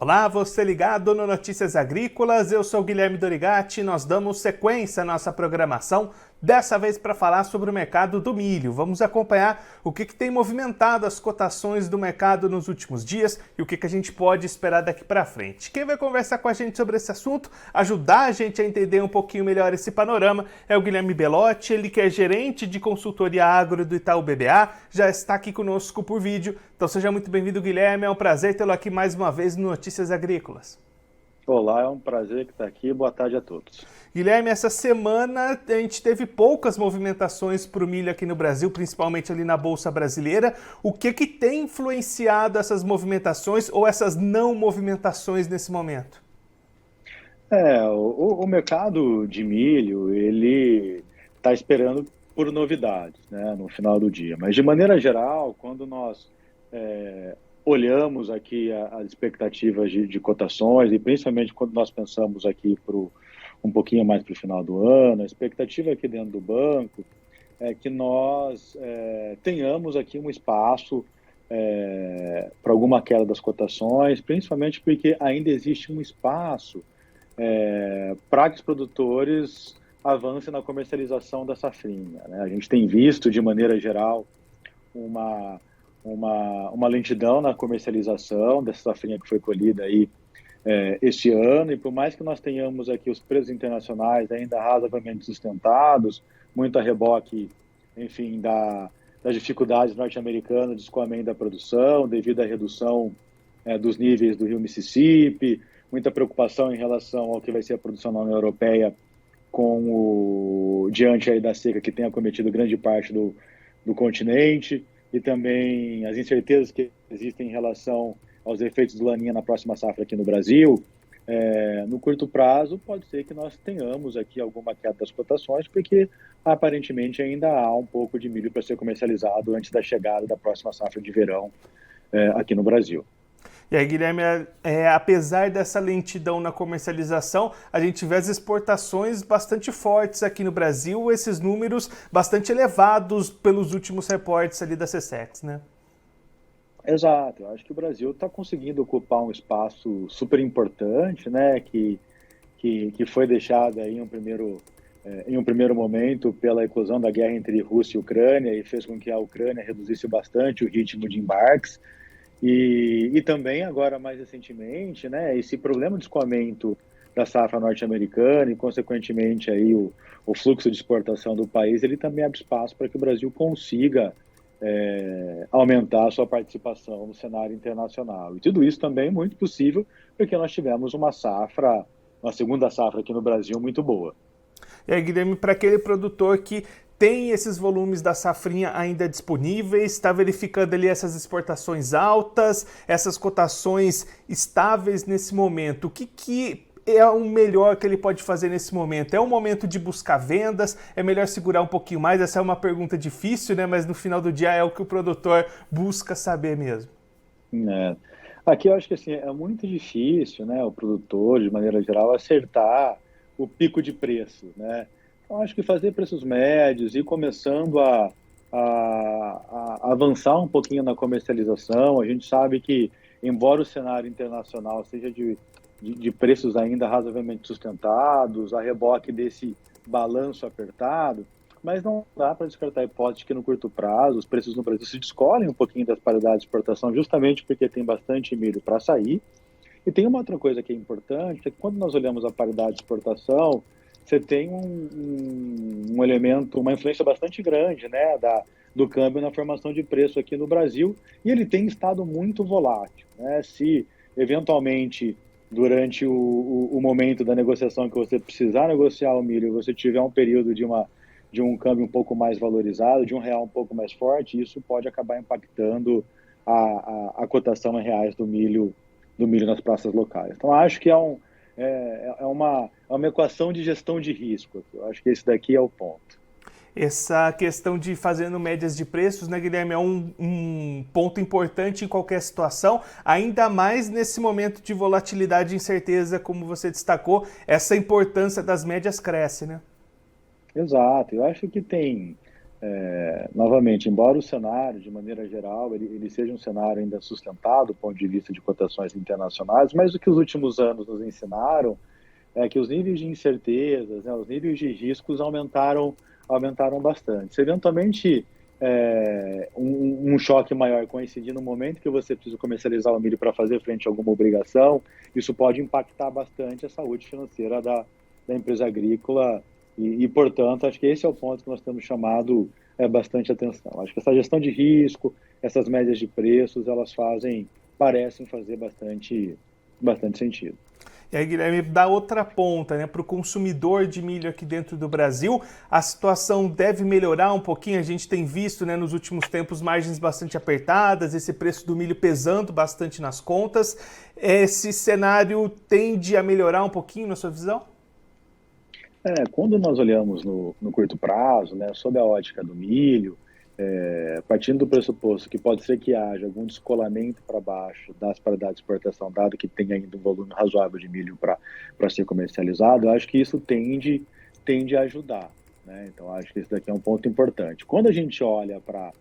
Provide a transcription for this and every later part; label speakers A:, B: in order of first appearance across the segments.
A: Olá, você ligado no Notícias Agrícolas, eu sou Guilherme Dorigatti, nós damos sequência à nossa programação, dessa vez para falar sobre o mercado do milho. Vamos acompanhar o que tem movimentado as cotações do mercado nos últimos dias e o que a gente pode esperar daqui para frente. Quem vai conversar com a gente sobre esse assunto, ajudar a gente a entender um pouquinho melhor esse panorama, é o Guilherme Belotti, ele que é gerente de consultoria agro do Itaú BBA, já está aqui conosco por vídeo. Então seja muito bem-vindo, Guilherme, é um prazer tê-lo aqui mais uma vez no Notícias Agrícolas.
B: Olá, é um prazer estar aqui. Boa tarde a todos.
A: Guilherme, essa semana a gente teve poucas movimentações para o milho aqui no Brasil, principalmente ali na Bolsa Brasileira. O que tem influenciado essas movimentações ou essas não movimentações nesse momento?
B: O mercado de milho, ele está esperando por novidades, né, no final do dia. Mas, de maneira geral, quando nós olhamos aqui as expectativas de cotações, e principalmente quando nós pensamos aqui um pouquinho mais para o final do ano, a expectativa aqui dentro do banco é que nós tenhamos aqui um espaço para alguma queda das cotações, principalmente porque ainda existe um espaço para que os produtores avancem na comercialização da safrinha, né? A gente tem visto, de maneira geral, uma lentidão na comercialização dessa safrinha que foi colhida aí este ano, e por mais que nós tenhamos aqui os preços internacionais ainda razoavelmente sustentados, muito a reboque, enfim, das dificuldades norte-americanas de escoamento da produção, devido à redução dos níveis do rio Mississippi, muita preocupação em relação ao que vai ser a produção na União Europeia diante aí da seca que tem acometido grande parte do continente, e também as incertezas que existem em relação aos efeitos do Laninha na próxima safra aqui no Brasil. No curto prazo, pode ser que nós tenhamos aqui alguma queda das cotações, porque aparentemente ainda há um pouco de milho para ser comercializado antes da chegada da próxima safra de verão aqui no Brasil.
A: E aí, Guilherme, apesar dessa lentidão na comercialização, a gente vê as exportações bastante fortes aqui no Brasil, esses números bastante elevados pelos últimos reportes ali da SECEX, né?
B: Exato, eu acho que o Brasil está conseguindo ocupar um espaço super importante, né, que foi deixado aí em um primeiro momento pela eclosão da guerra entre Rússia e Ucrânia, e fez com que a Ucrânia reduzisse bastante o ritmo de embarques. E também agora, mais recentemente, né, esse problema de escoamento da safra norte-americana e, consequentemente, aí o fluxo de exportação do país, ele também abre espaço para que o Brasil consiga aumentar a sua participação no cenário internacional. E tudo isso também é muito possível porque nós tivemos uma segunda safra aqui no Brasil muito boa.
A: E aí, Guilherme, para aquele produtor que tem esses volumes da safrinha ainda disponíveis, está verificando ali essas exportações altas, essas cotações estáveis nesse momento. O que é o melhor que ele pode fazer nesse momento? É um momento de buscar vendas? É melhor segurar um pouquinho mais? Essa é uma pergunta difícil, né? Mas no final do dia é o que o produtor busca saber mesmo.
B: Aqui eu acho que assim, é muito difícil, né, o produtor, de maneira geral, acertar o pico de preço, né? Eu acho que fazer preços médios e começando a avançar um pouquinho na comercialização. A gente sabe que, embora o cenário internacional seja de preços ainda razoavelmente sustentados, a reboque desse balanço apertado, mas não dá para descartar a hipótese que no curto prazo os preços no Brasil se descolem um pouquinho das paridades de exportação, justamente porque tem bastante milho para sair. E tem uma outra coisa que é importante, é que quando nós olhamos a paridade de exportação, você tem um elemento, uma influência bastante grande, né, do câmbio na formação de preço aqui no Brasil, e ele tem estado muito volátil, né? Se eventualmente durante o momento da negociação que você precisar negociar o milho, você tiver um período de um câmbio um pouco mais valorizado, de um real um pouco mais forte, isso pode acabar impactando a cotação em reais do milho nas praças locais. Então acho que é uma equação de gestão de risco. Eu acho que esse daqui é o ponto.
A: Essa questão de fazendo médias de preços, né, Guilherme, é um ponto importante em qualquer situação, ainda mais nesse momento de volatilidade e incerteza, como você destacou, essa importância das médias cresce, né?
B: Exato. Eu acho que tem novamente, embora o cenário, de maneira geral, ele seja um cenário ainda sustentado do ponto de vista de cotações internacionais, mas o que os últimos anos nos ensinaram é que os níveis de incertezas, né, os níveis de riscos aumentaram bastante. Se eventualmente um choque maior coincidir no momento que você precisa comercializar o milho para fazer frente a alguma obrigação, isso pode impactar bastante a saúde financeira da empresa agrícola e, portanto, acho que esse é o ponto que nós temos chamado bastante atenção. Acho que essa gestão de risco, essas médias de preços, parecem fazer bastante sentido.
A: E aí, Guilherme, da outra ponta, né, para o consumidor de milho aqui dentro do Brasil, a situação deve melhorar um pouquinho. A gente tem visto, né, nos últimos tempos margens bastante apertadas, esse preço do milho pesando bastante nas contas. Esse cenário tende a melhorar um pouquinho na sua visão?
B: Quando nós olhamos no curto prazo, né, sob a ótica do milho, partindo do pressuposto que pode ser que haja algum descolamento para baixo das paridades de exportação, dado que tem ainda um volume razoável de milho para ser comercializado, eu acho que isso tende a ajudar, né? Então, acho que esse daqui é um ponto importante. Quando a gente olha para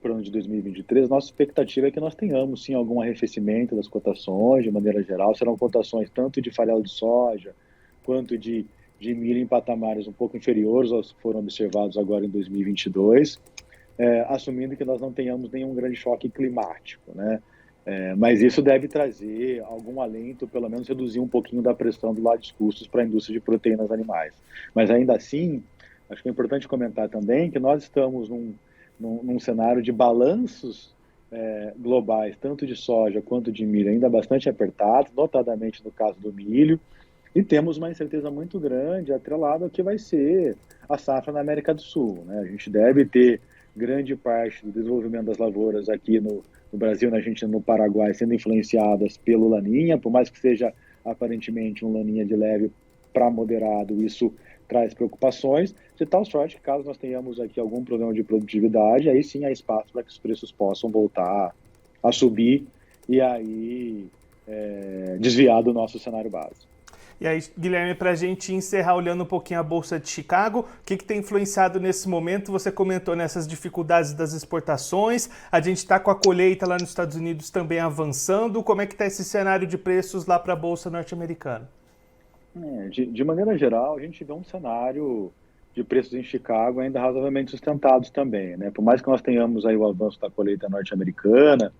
B: o ano de 2023, nossa expectativa é que nós tenhamos, sim, algum arrefecimento das cotações, de maneira geral. Serão cotações tanto de farelo de soja, quanto de milho em patamares um pouco inferiores aos que foram observados agora em 2022, assumindo que nós não tenhamos nenhum grande choque climático, né? Mas isso deve trazer algum alento, pelo menos reduzir um pouquinho da pressão do lado dos custos para a indústria de proteínas animais. Mas ainda assim, acho que é importante comentar também que nós estamos num cenário de balanços globais, tanto de soja quanto de milho, ainda bastante apertados, notadamente no caso do milho, e temos uma incerteza muito grande atrelada ao que vai ser a safra na América do Sul, né? A gente deve ter grande parte do desenvolvimento das lavouras aqui no Brasil, na Argentina, no Paraguai, sendo influenciadas pelo Laninha, por mais que seja aparentemente um Laninha de leve para moderado, isso traz preocupações, de tal sorte que caso nós tenhamos aqui algum problema de produtividade, aí sim há espaço para que os preços possam voltar a subir e aí desviar do nosso cenário base.
A: E aí, Guilherme, para a gente encerrar olhando um pouquinho a Bolsa de Chicago, o que tem influenciado nesse momento? Você comentou nessas dificuldades das exportações, a gente está com a colheita lá nos Estados Unidos também avançando. Como é que está esse cenário de preços lá para a Bolsa norte-americana?
B: De maneira geral, a gente vê um cenário de preços em Chicago ainda razoavelmente sustentados também, né? Por mais que nós tenhamos aí o avanço da colheita norte-americana,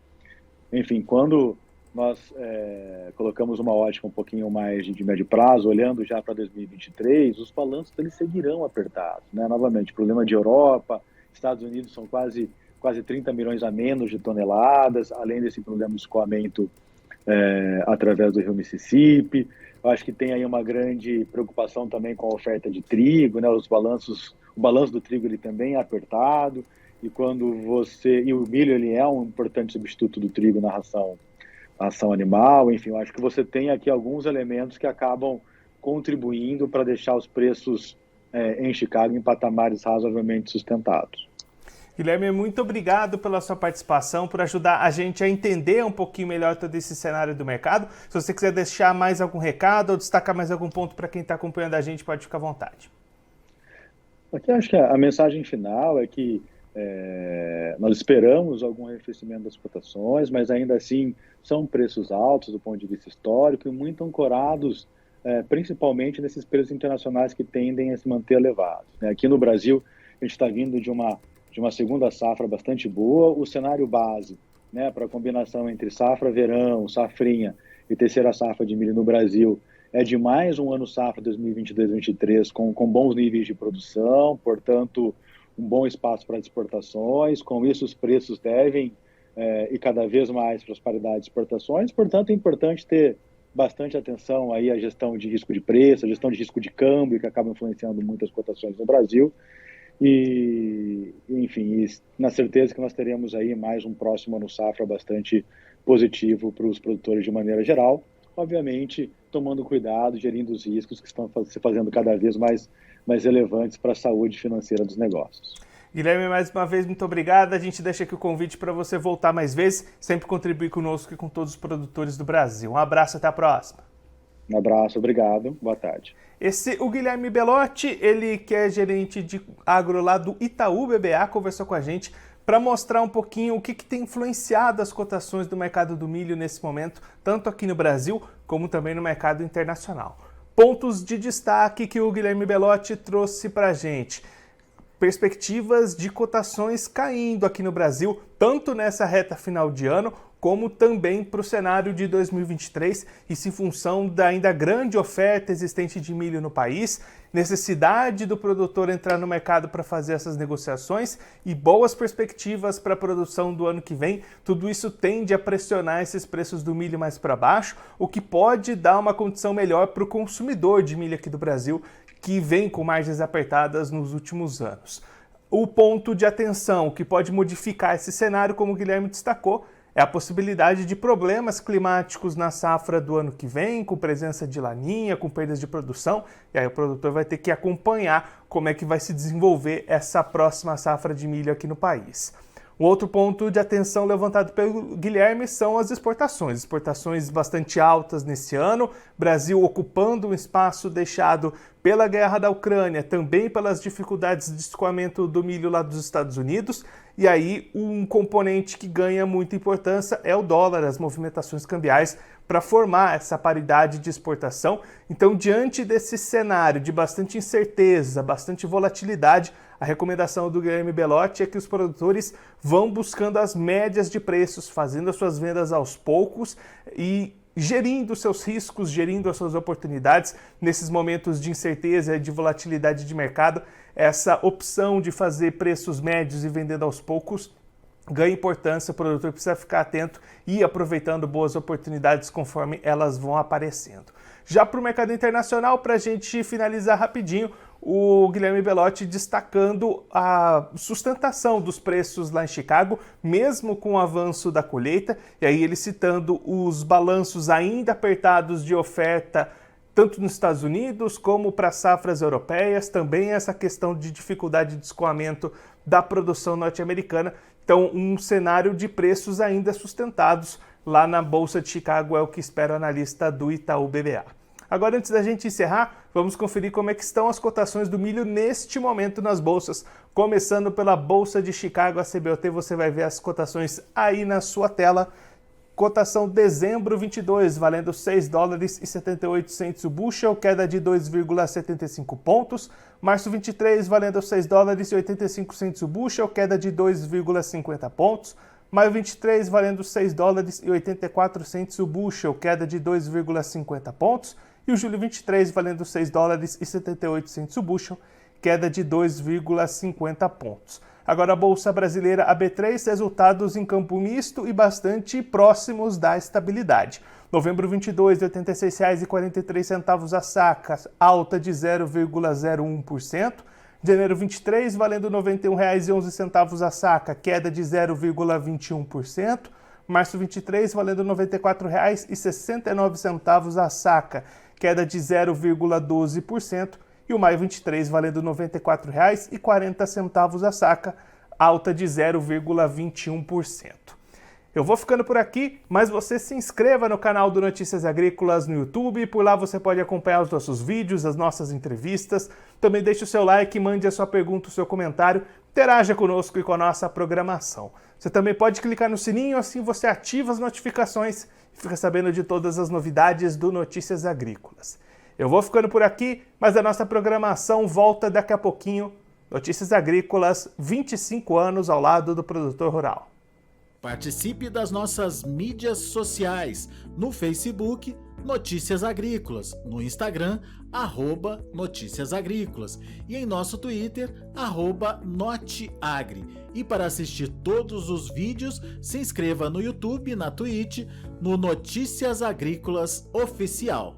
B: enfim, quando nós colocamos uma ótica um pouquinho mais de médio prazo, olhando já para 2023, os balanços eles seguirão apertados, né? Novamente, problema de Europa, Estados Unidos são quase 30 milhões a menos de toneladas, além desse problema de escoamento através do rio Mississippi. Eu acho que tem aí uma grande preocupação também com a oferta de trigo, né? O balanço do trigo ele também é apertado, e o milho ele é um importante substituto do trigo na ração animal. Enfim, eu acho que você tem aqui alguns elementos que acabam contribuindo para deixar os preços em Chicago em patamares razoavelmente sustentados.
A: Guilherme, muito obrigado pela sua participação, por ajudar a gente a entender um pouquinho melhor todo esse cenário do mercado. Se você quiser deixar mais algum recado ou destacar mais algum ponto para quem está acompanhando a gente, pode ficar à vontade.
B: Aqui acho que a mensagem final é que nós esperamos algum arrefecimento das cotações, mas ainda assim são preços altos do ponto de vista histórico e muito ancorados principalmente nesses preços internacionais que tendem a se manter elevados, né? Aqui no Brasil a gente está vindo de uma segunda safra bastante boa. O cenário base, né, para a combinação entre safra verão, safrinha e terceira safra de milho no Brasil é de mais um ano safra 2022-2023 com bons níveis de produção, portanto um bom espaço para exportações. Com isso, os preços devem ir cada vez mais para as paridades de exportações. Portanto, é importante ter bastante atenção aí à gestão de risco de preço, à gestão de risco de câmbio, que acaba influenciando muitas cotações no Brasil. E, enfim, na certeza que nós teremos aí mais um próximo ano safra bastante positivo para os produtores de maneira geral. Obviamente, tomando cuidado, gerindo os riscos que estão se fazendo cada vez mais relevantes para a saúde financeira dos negócios.
A: Guilherme, mais uma vez, muito obrigado. A gente deixa aqui o convite para você voltar mais vezes, sempre contribuir conosco e com todos os produtores do Brasil. Um abraço, até a próxima.
B: Um abraço, obrigado, boa tarde.
A: O Guilherme Belotti, ele que é gerente de agro lá do Itaú BBA, conversou com a gente para mostrar um pouquinho o que tem influenciado as cotações do mercado do milho nesse momento, tanto aqui no Brasil como também no mercado internacional. Pontos de destaque que o Guilherme Belotti trouxe para a gente. Perspectivas de cotações caindo aqui no Brasil, tanto nessa reta final de ano, como também para o cenário de 2023, isso em função da ainda grande oferta existente de milho no país, necessidade do produtor entrar no mercado para fazer essas negociações e boas perspectivas para a produção do ano que vem. Tudo isso tende a pressionar esses preços do milho mais para baixo, o que pode dar uma condição melhor para o consumidor de milho aqui do Brasil, que vem com margens apertadas nos últimos anos. O ponto de atenção que pode modificar esse cenário, como o Guilherme destacou, é a possibilidade de problemas climáticos na safra do ano que vem, com presença de laninha, com perdas de produção, e aí o produtor vai ter que acompanhar como é que vai se desenvolver essa próxima safra de milho aqui no país. Um outro ponto de atenção levantado pelo Guilherme são as exportações. Exportações bastante altas nesse ano, Brasil ocupando um espaço deixado pela guerra da Ucrânia, também pelas dificuldades de escoamento do milho lá dos Estados Unidos, e aí um componente que ganha muita importância é o dólar, as movimentações cambiais para formar essa paridade de exportação. Então, diante desse cenário de bastante incerteza, bastante volatilidade, a recomendação do Guilherme Belotti é que os produtores vão buscando as médias de preços, fazendo as suas vendas aos poucos e gerindo seus riscos, gerindo as suas oportunidades nesses momentos de incerteza e de volatilidade de mercado. Essa opção de fazer preços médios e vendendo aos poucos ganha importância, o produtor precisa ficar atento e aproveitando boas oportunidades conforme elas vão aparecendo. Já para o mercado internacional, para a gente finalizar rapidinho, o Guilherme Belotti destacando a sustentação dos preços lá em Chicago, mesmo com o avanço da colheita, e aí ele citando os balanços ainda apertados de oferta, tanto nos Estados Unidos como para safras europeias, também essa questão de dificuldade de escoamento da produção norte-americana. Então, um cenário de preços ainda sustentados lá na Bolsa de Chicago é o que espera o analista do Itaú BBA. Agora, antes da gente encerrar, vamos conferir como é que estão as cotações do milho neste momento nas bolsas. Começando pela Bolsa de Chicago, a CBOT, você vai ver as cotações aí na sua tela. Cotação dezembro 22, valendo $6,78 o bushel, queda de 2,75 pontos. Março 23, valendo $6,85 o bushel, queda de 2,50 pontos. Maio 23, valendo $6,84 o bushel, queda de 2,50 pontos. E o julho 23, valendo $6,78 o bushel, queda de 2,50 pontos. Agora a Bolsa Brasileira, a B3, resultados em campo misto e bastante próximos da estabilidade. Novembro 22, R$ 86,43 a saca, alta de 0,01%. Janeiro 23, valendo R$ 91,11 a saca, queda de 0,21%. Março 23, valendo R$ 94,69 a saca, queda de 0,12%. E o maio 23, valendo R$ 94,40 a saca, alta de 0,21%. Eu vou ficando por aqui, mas você se inscreva no canal do Notícias Agrícolas no YouTube, por lá você pode acompanhar os nossos vídeos, as nossas entrevistas. Também deixe o seu like, mande a sua pergunta, o seu comentário, interaja conosco e com a nossa programação. Você também pode clicar no sininho, assim você ativa as notificações e fica sabendo de todas as novidades do Notícias Agrícolas. Eu vou ficando por aqui, mas a nossa programação volta daqui a pouquinho. Notícias Agrícolas, 25 anos ao lado do produtor rural.
C: Participe das nossas mídias sociais, no Facebook, Notícias Agrícolas, no Instagram, @Notícias Agrícolas e em nosso Twitter, @Noteagri. E para assistir todos os vídeos, se inscreva no YouTube, na Twitch, no Notícias Agrícolas Oficial.